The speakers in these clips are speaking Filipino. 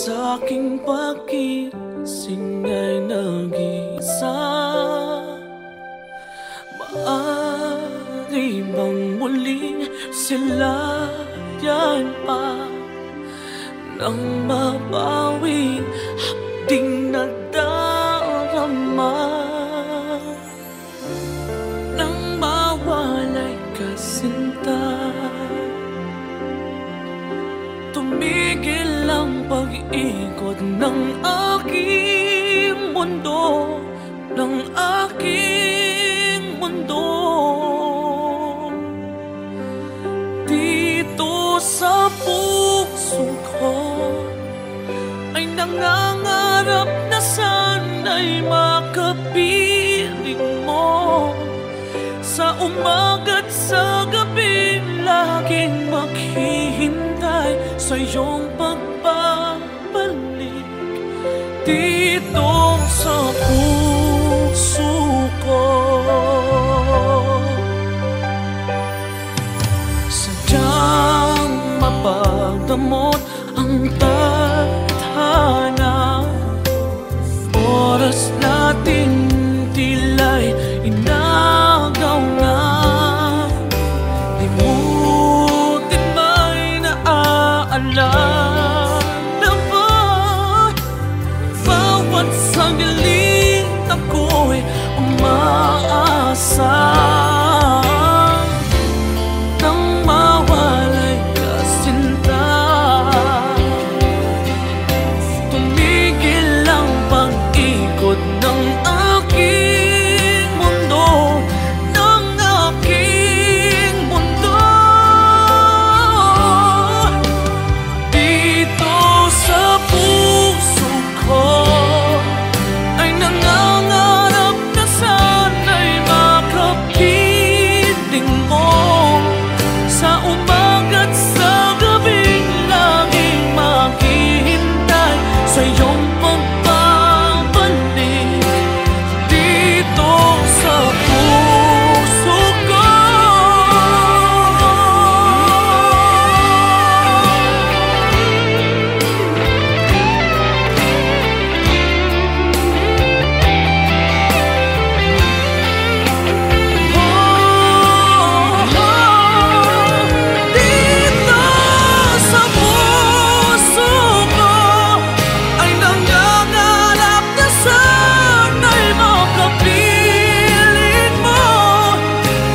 sa'king pagising ay nag-iisa. Maaari bang muling silayan pa nang mabawi hapding nadarama, nang mawalay ka sinta. Tumigil ang pag-ikot ng aking mundo, ng aking mundo. Dito sa puso ko ay nangangarap na sana'y makapiling mo. Sa umaga't sa gabi laging maghihintay sa iyong pagbabalik dito sa puso ko. Sadyang mapagdamot ang tadhana, oras natin tila'y inagaw na. Limutin ba'y naaalala ba? Bawat sandali ako'y umaasa nang mawalay ka sinta. Tumigil ang pag-ikot ng aking mundo, ng aking mundo. Dito sa puso ko ay nangangarap na sana'y makapiling mo. Sa umaga't sa gabing laging maghihintay sa iyong pagbabalik dito sa puso ko. Dito sa puso ko ay nangangarap na sana'y makapiling mo.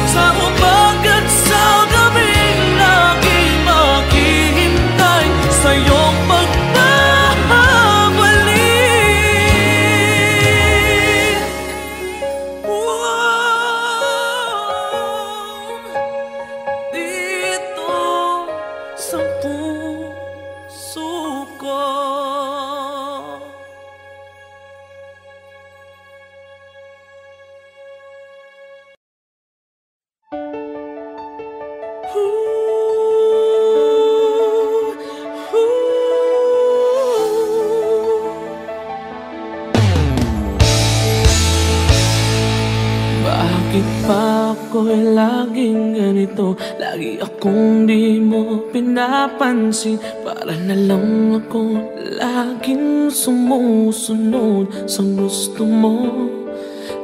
Sa umaga't sa gabing laging maghihintay sa iyong pagbabalik. Dito sa puso ko. Bakit ba ako'y laging ganito? Lagi akong di mo pinapansin. Para na lang ako laging sumusunod sa gusto mo.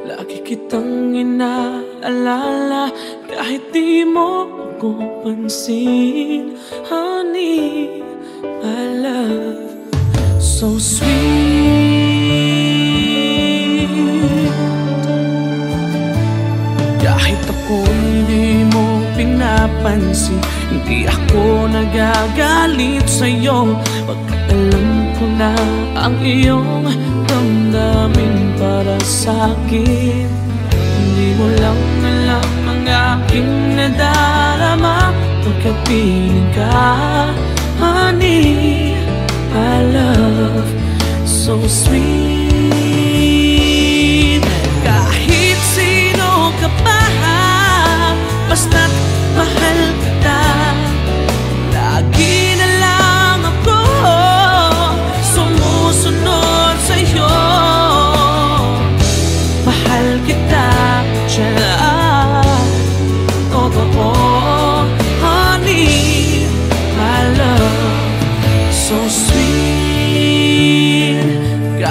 Lagi kitang inaalala kahit di mo ako pansin. Honey, my love, so sweet. Kahit ako'y di mo pinapansin, hindi ako nagagalit sa'yo. Pagkat alam ko na ang iyong damdamin para sa'kin. Hindi mo lang alam ang aking nadarama pagkapiling ka. Honey, my love, so sweet. Kahit sino ka pa, basta't mahal kita. Lagi na lang ako sumusunod sa'yo. Mahal kita dyan, totoo. Honey, my love, so sweet.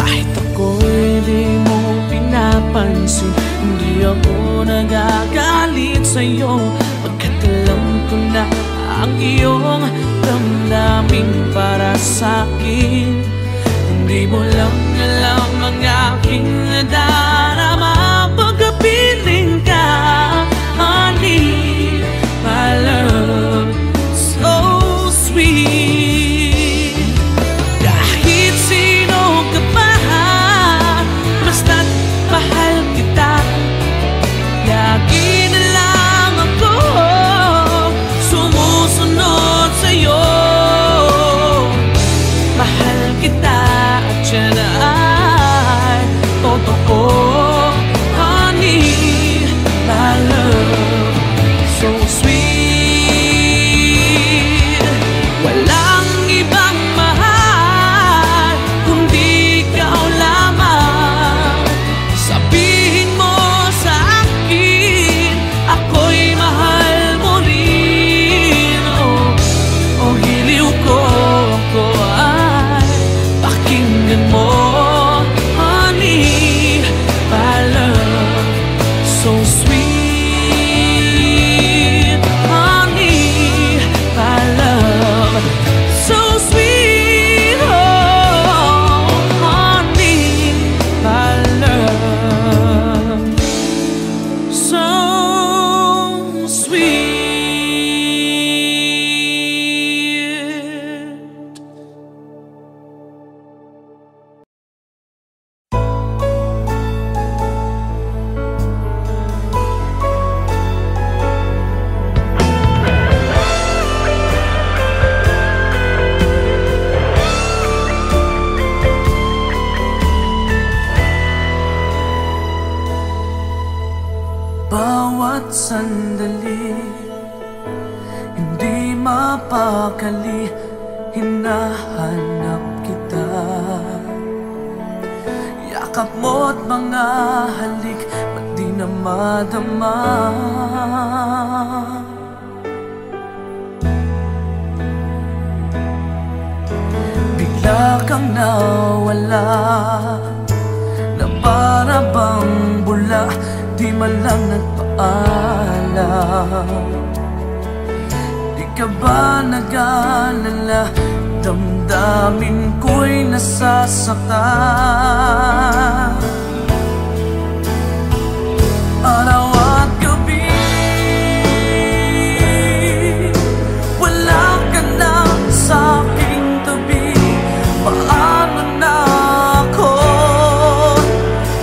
Kahit ako'y di mo pinapansin, hindi ako nagagalit sa'yo, pagkat alam ko na ang iyong damdamin para sa'kin. Hindi mo lang alam ang aking nadarama pagkapiling ka, honey, my love, so sweet. Kahit sino ka pa, basta't mahal kita, lagi na lang ako sumusunod sa'yo. Mahal kita at yan ay totoo, honey, my love, so sweet. Walang ibang mahal kundi ikaw lamang. Sabihin mo sa akin, ako'y mahal mo rin. Oh, hiliw ko, ako ay pakinggan mo, honey, my love, so sweet, honey, my love, so sweet, oh, honey, my love, so sweet. Bawat sandali, hindi mapakali, hinahanap kita. Yakap mo't mga halik, ba't di na madama? Bigla kang nawala, na para bang bula, di man lang nagpaalam. Di ka ba nag-alala, damdamin ko'y nasasaktan. Araw at gabi, wala ka na sa aking tabi. Paano na ako?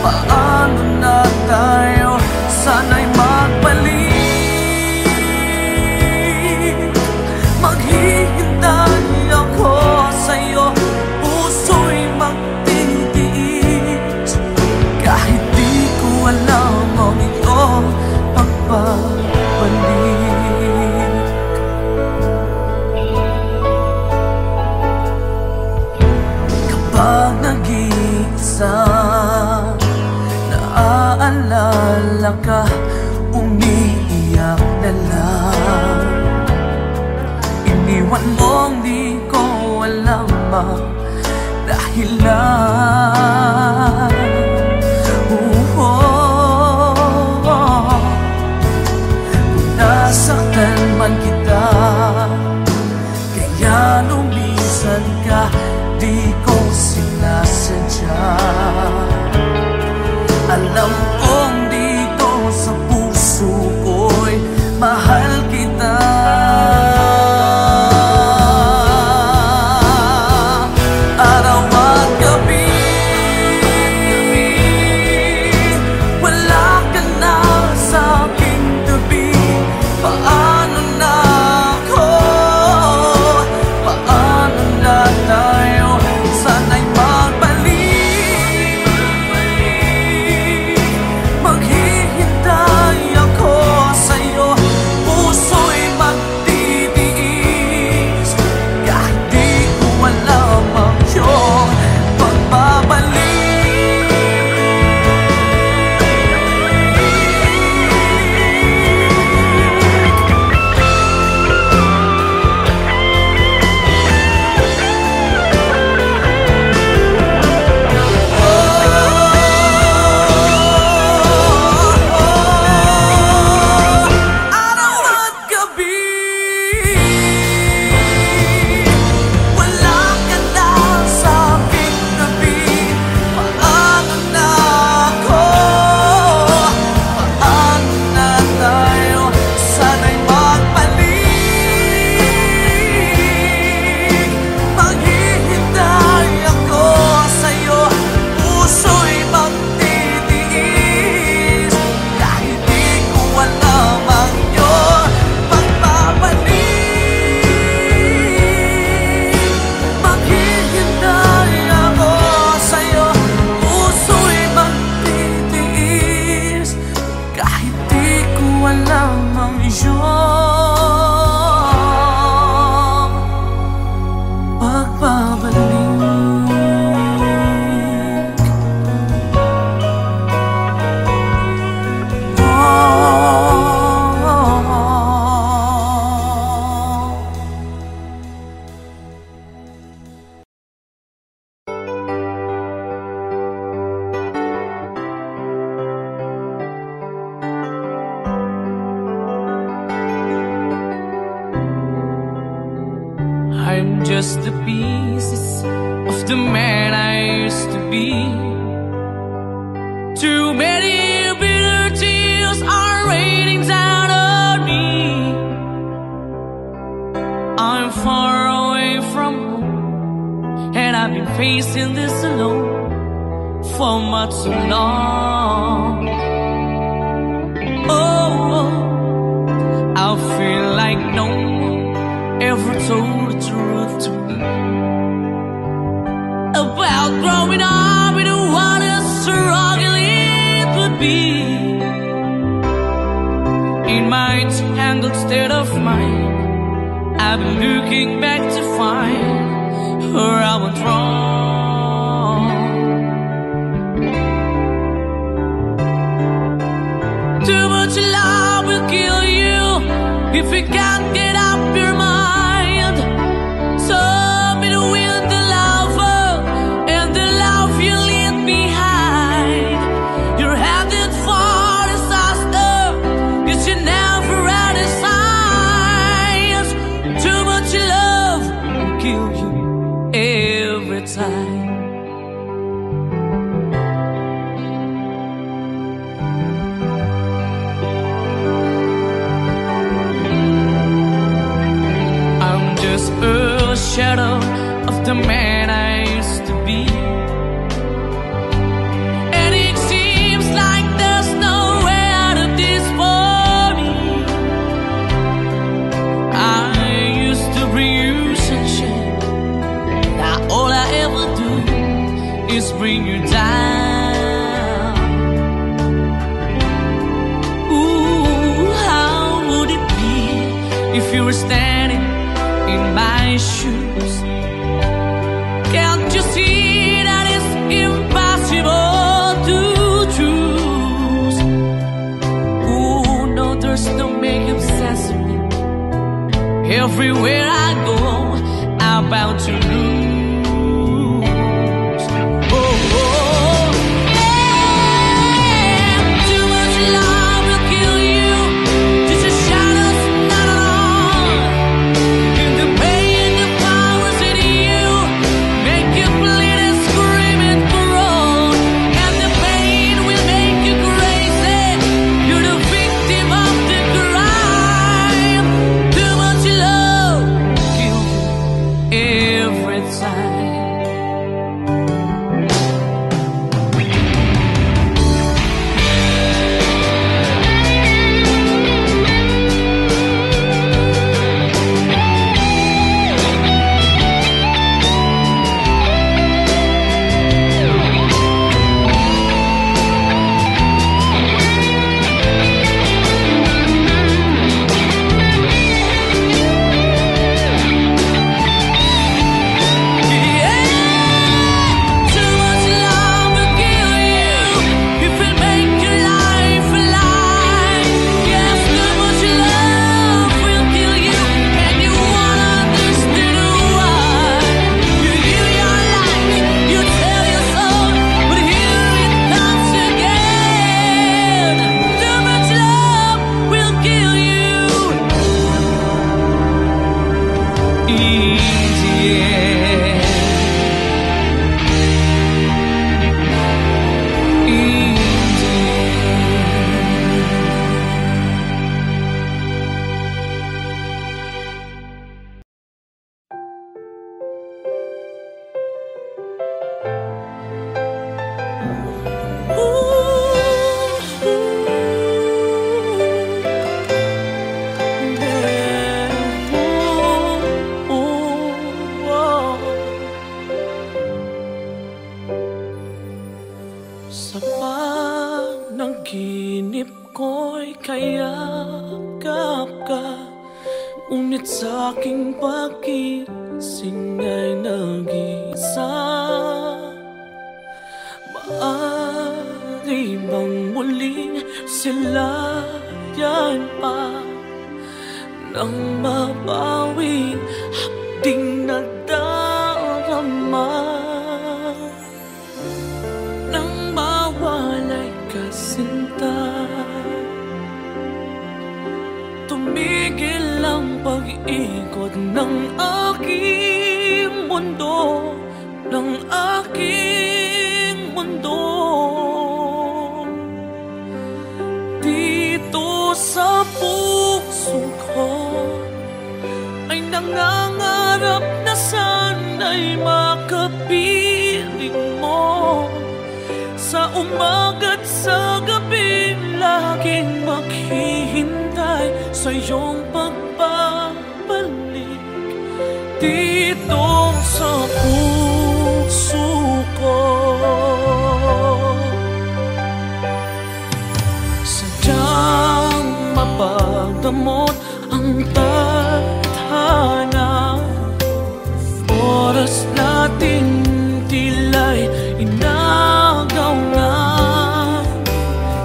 Paano na tayo? Sana'y magbalik. Maghihintay ako sa'yo, puso'y magtitiis. Kahit di ko alam ang iyong pagbabalik. Kapag nag-iisa, naaalala ka, umiiyak na lang. Iniwan mong di ko alam ang dahilan. Kung nasaktan man kita, kaya lumisan ka, di ko sinasadya. Alam kong dito sa puso ko'y mahal kita. just the pieces of the man I used to be. Too many bitter tears are raining down on me. I'm far away from home, and I've been facing this alone for much too long. Oh, I feel like no one ever told the truth to me about growing up in what a struggle it would be. In my tangled state of mind, I've been looking back to find where I went wrong. Too much love will kill you if you can't get up your mind. So between the lover and the love you leave behind, you're headed for disaster, 'cause you never had a signs. Too much love will kill you every time. A shadow of the man I used to be, and it seems like there's no way out of this for me. I used to bring you sunshine, now all I ever do is bring you down. Ooh, how would it be if you were standing in my shoes? Can't you see that it's impossible to choose? Ooh, no, there's no making sense of me. Everywhere I go, I'm bound to lose. Oh, oh, yeah. Too much love will kill you. Just a shadow's not alone. In the pain, the powers in you make you bleed and scream and groan, and the pain will make you crazy. You're the victim of the crime. Too much love kill you every time. Sa panaginip ko'y kayakap ka, ngunit sa aking pagkising ay nag-isa. Maaari bang muling silayan pa nang mabawi hapding nadarama? Nang mawalay ka sinta, tumigil ang pag-ikot ng aking mundo, ng aking mundo. Dito sa puso ko ay nangangarap na sana'y makapiling mo. Sa umaga't sa gabi, laging maghihintay sa iyong pagbabalik. Dito sa puso ko, sadyang mapagdamot ang tadhana. Oras natin tila'y inagaw na.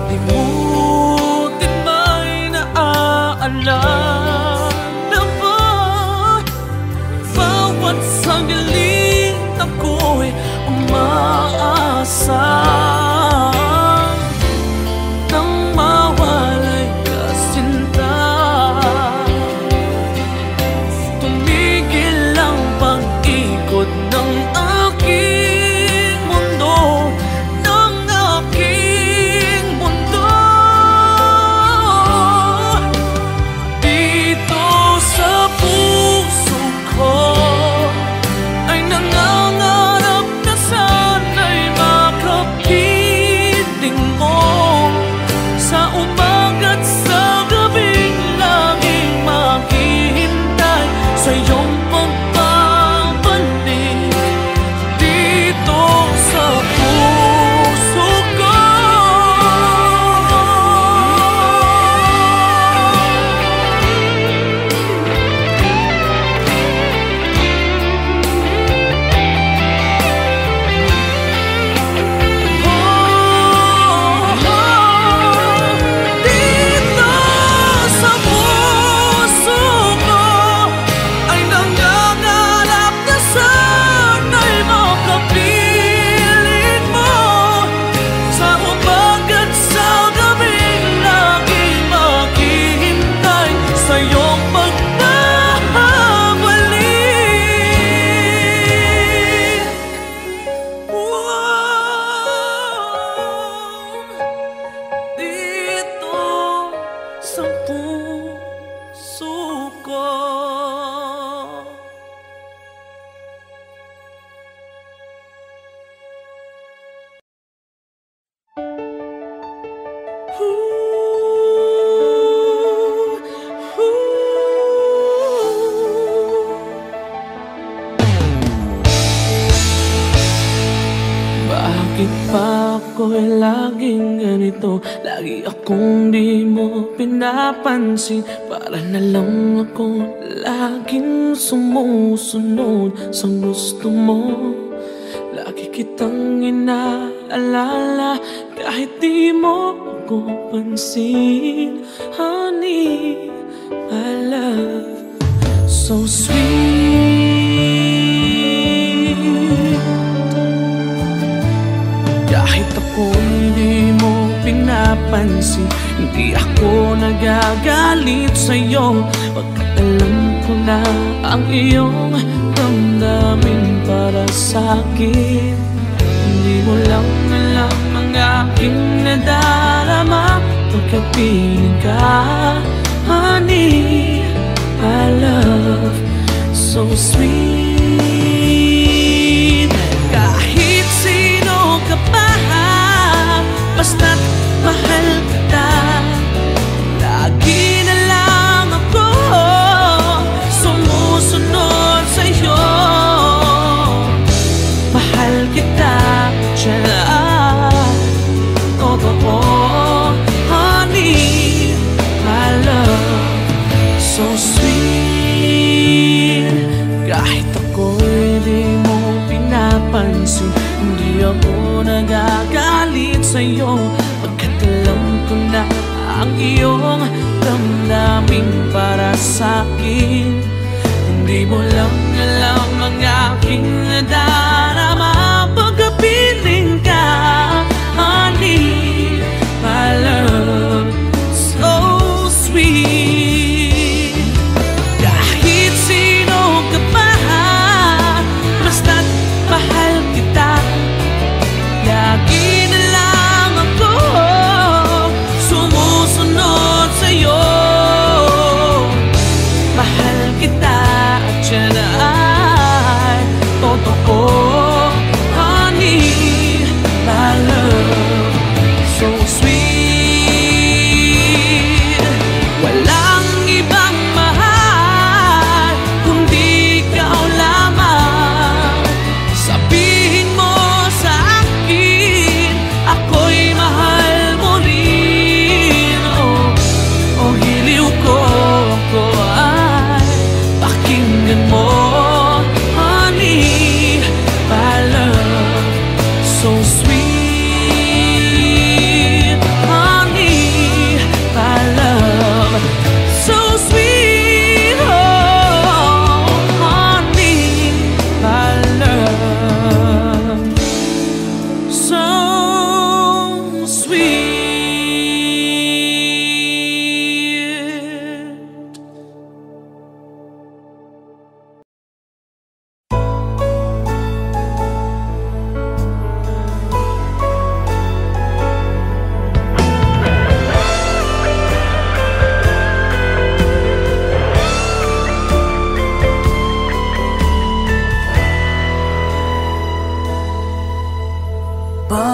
Limutin ba'y naaalala ba? Bawat sandali ako'y umaasa nang mawalay ka sinta. Tumigil ang pag-ikot ng aking mundo, ng aking mundo. Dito sa puso ko ay nangangarap na sana'y makapiling mo. Sa umaga't sa gabing laging maghihintay sa iyong pagbabalik. Dito sa puso ko, dito sa puso ko ay nangangarap na sana'y makapiling mo. Sa umaga't sa gabing laging maghihintay sa iyong pagbabalik. Dito sa puso ko. Bakit pa ako'y laging ganito? Lagi akong di mo pinapansin. Para na lang ako laging sumusunod sa gusto mo. Lagi kitang inaalala kahit di mo ako pansin. Honey, my love, so sweet. Kahit ako hindi mo pinapansin, hindi ako nagagalit sa'yo. Pagkat alam ko na ang iyong damdamin para sa'kin. Hindi mo lang alam ang aking nadarama pagkapiling ka. Honey, my love, so sweet. Kahit sino ka pa, basta't mahal kita. Lagi na lang ako sumusunod sa'yo. Mahal kita, tiyan, totoo. Honey, my love, so sweet. Kahit ako'y di mo pinapansin, hindi ako nagagalit sa'yo. Pagkat alam ko na ang iyong damdamin para sa'kin. Hindi mo lang alam ang aking nadarama pagkapiling ka. Honey, my love, so sweet. Kahit sino ka pa,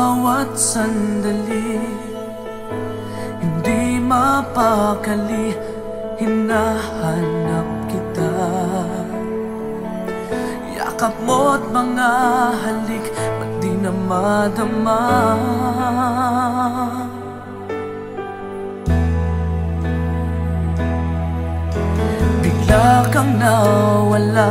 bawat sandali, hindi mapakali, hinahanap kita. Yakap mo't mga halik, ba't di na madama? Bigla kang nawala,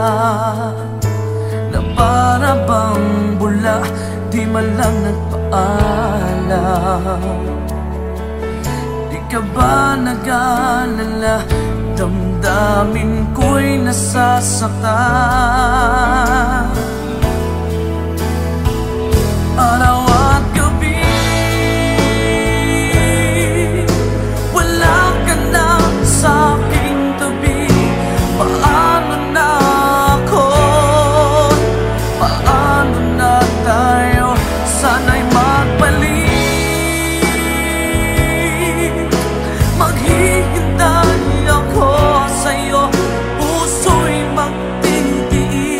na para bang bula, di man lang nagpaalam. Di ka ba nag-alala, damdamin ko'y nasasaktan. Araw at gabi, wala ka na sa aking tabi. Paano na ako? Paano na tayo? Sana'y magbalik. Maghihintay ako sa'yo, puso'y magtitiis.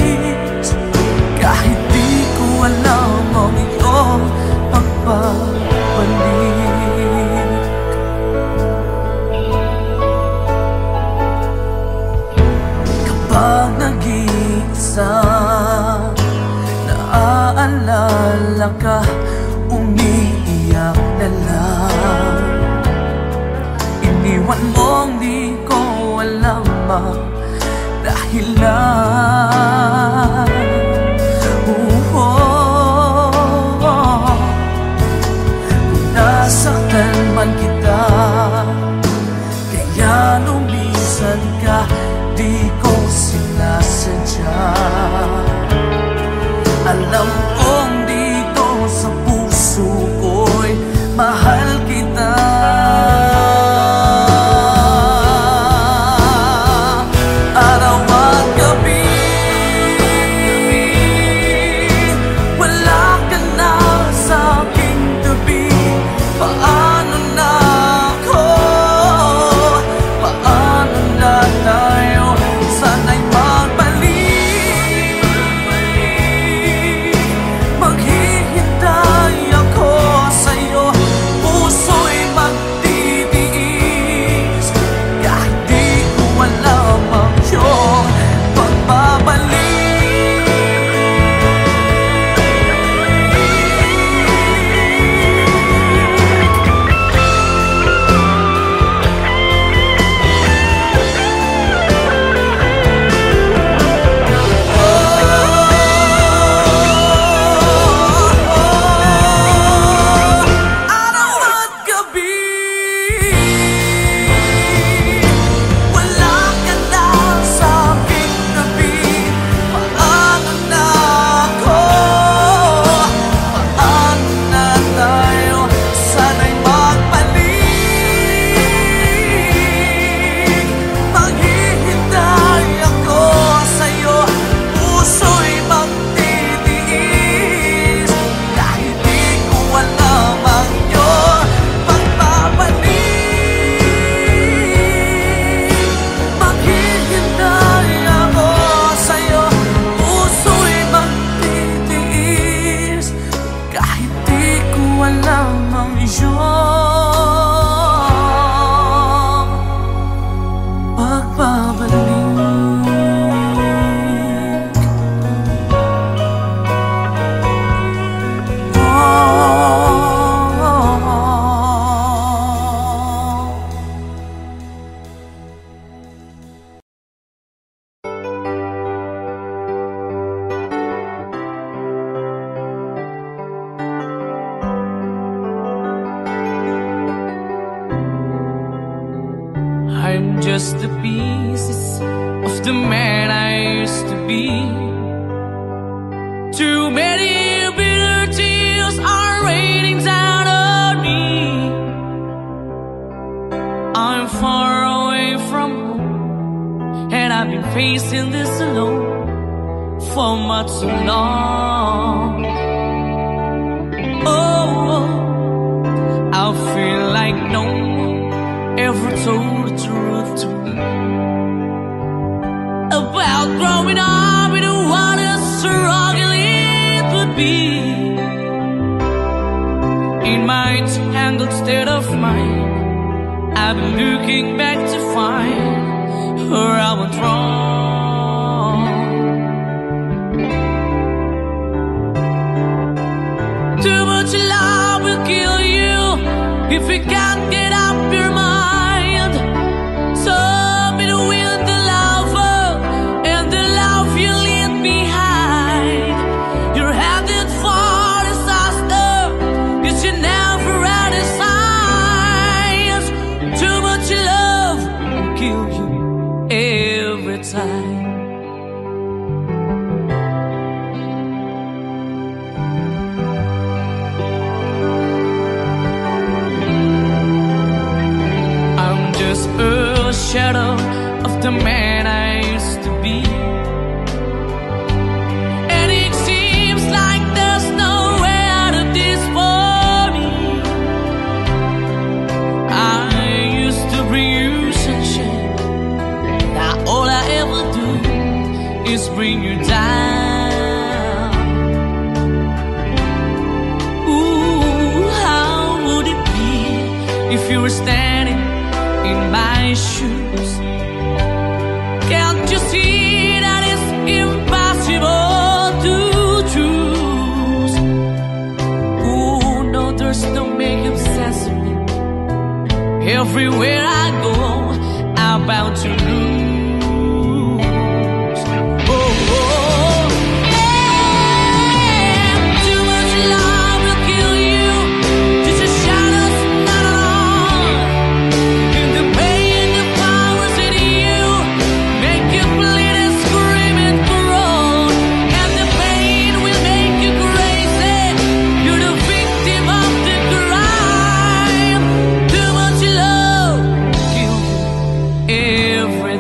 Kahit di ko alam ang iyong pagbabalik. Kapag nag-iisa, naaalala ka, umiiyak na lang. Iniwan mong di ko alam ang dahilan. Kung nasaktan man kita, kaya lumisan ka, di ko sinasadya. Alam kong dito sa puso ko'y mahal kita. Araw at gabi, wala ka na sa aking tabi. Paano na ako? Paano na tayo? Sana'y magbalik. Maghihintay ako sa'yo, puso'y magtitiis. Kahit di ko alam ang iyong pagbabalik. Araw at gabi, wala ka na sa aking tabi. Paano na ako? Paano na tayo? Sana'y magbalik. Maghihintay ako sa'yo, puso'y magtitiis. Kahit di ko alam ang iyong pagbabalik. Maghihintay ako sa'yo, puso'y magtitiis. Kahit di ko alam ang iyong pagbabalik. I'm just the pieces of the man I used to be. Too many bitter tears are raining down on me. I'm far away from home, and I've been facing this alone for much too long. Oh, I feel like no one ever told the truth to me about growing up in what a struggle it would be. in my tangled state of mind. I've been looking back to find where I went wrong. Too much love will kill you if you can't get up your mind. So between the lover and the love you leave behind, you're headed for disaster. You should never had a signs. Too much love will kill you every time. A shadow of the man I used to be, and it seems like there's no way out of this for me. I used to bring you sunshine. Now all I ever do is bring you down. Ooh, how would it be if you were standing in my shoes? Can't you see that it's impossible to choose? Ooh, no, there's no making sense of me. Everywhere I go, I'm bound to lose. Every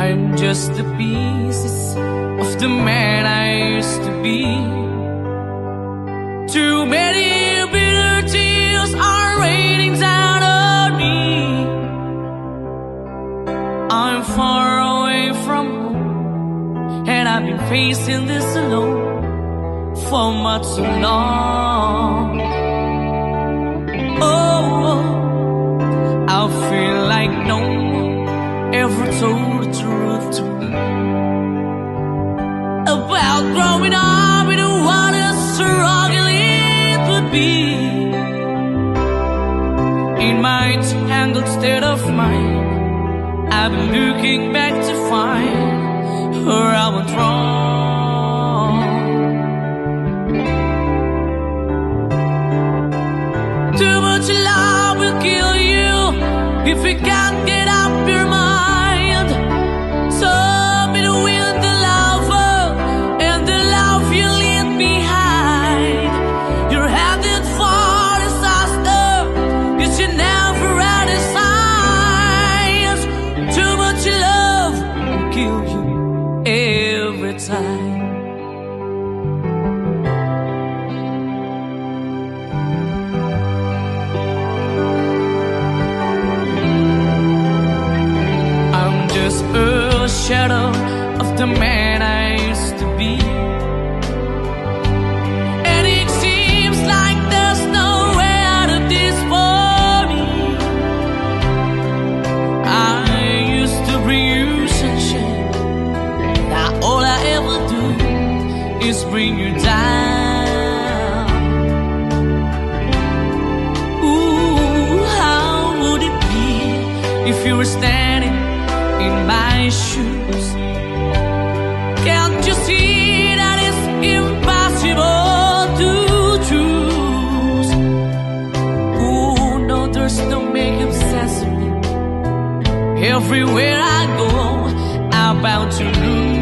I'm just the pieces of the man I used to be. Too many bitter tears are raining down on me. I'm far away from home, and I've been facing this alone for much too long. Oh, I feel like no one ever told the truth to me about growing up in what a struggle it would be. In my tangled state of mind, I've been looking back to find where I went wrong. Too much love will kill you if you can't get up your mind. So be the wind, the lover, and the love you leave behind. You're headed for disaster, 'cause you never had a signs. Too much love will kill you every time. A shadow of the man I used to be, and it seems like there's no way out of this for me. I used to bring you sunshine, now all I ever do is bring you down. Ooh, how would it be if you were standing in my shoes? Can't you see that it's impossible to choose? Oh no, there's no making sense of me. Everywhere I go, I'm bound to lose.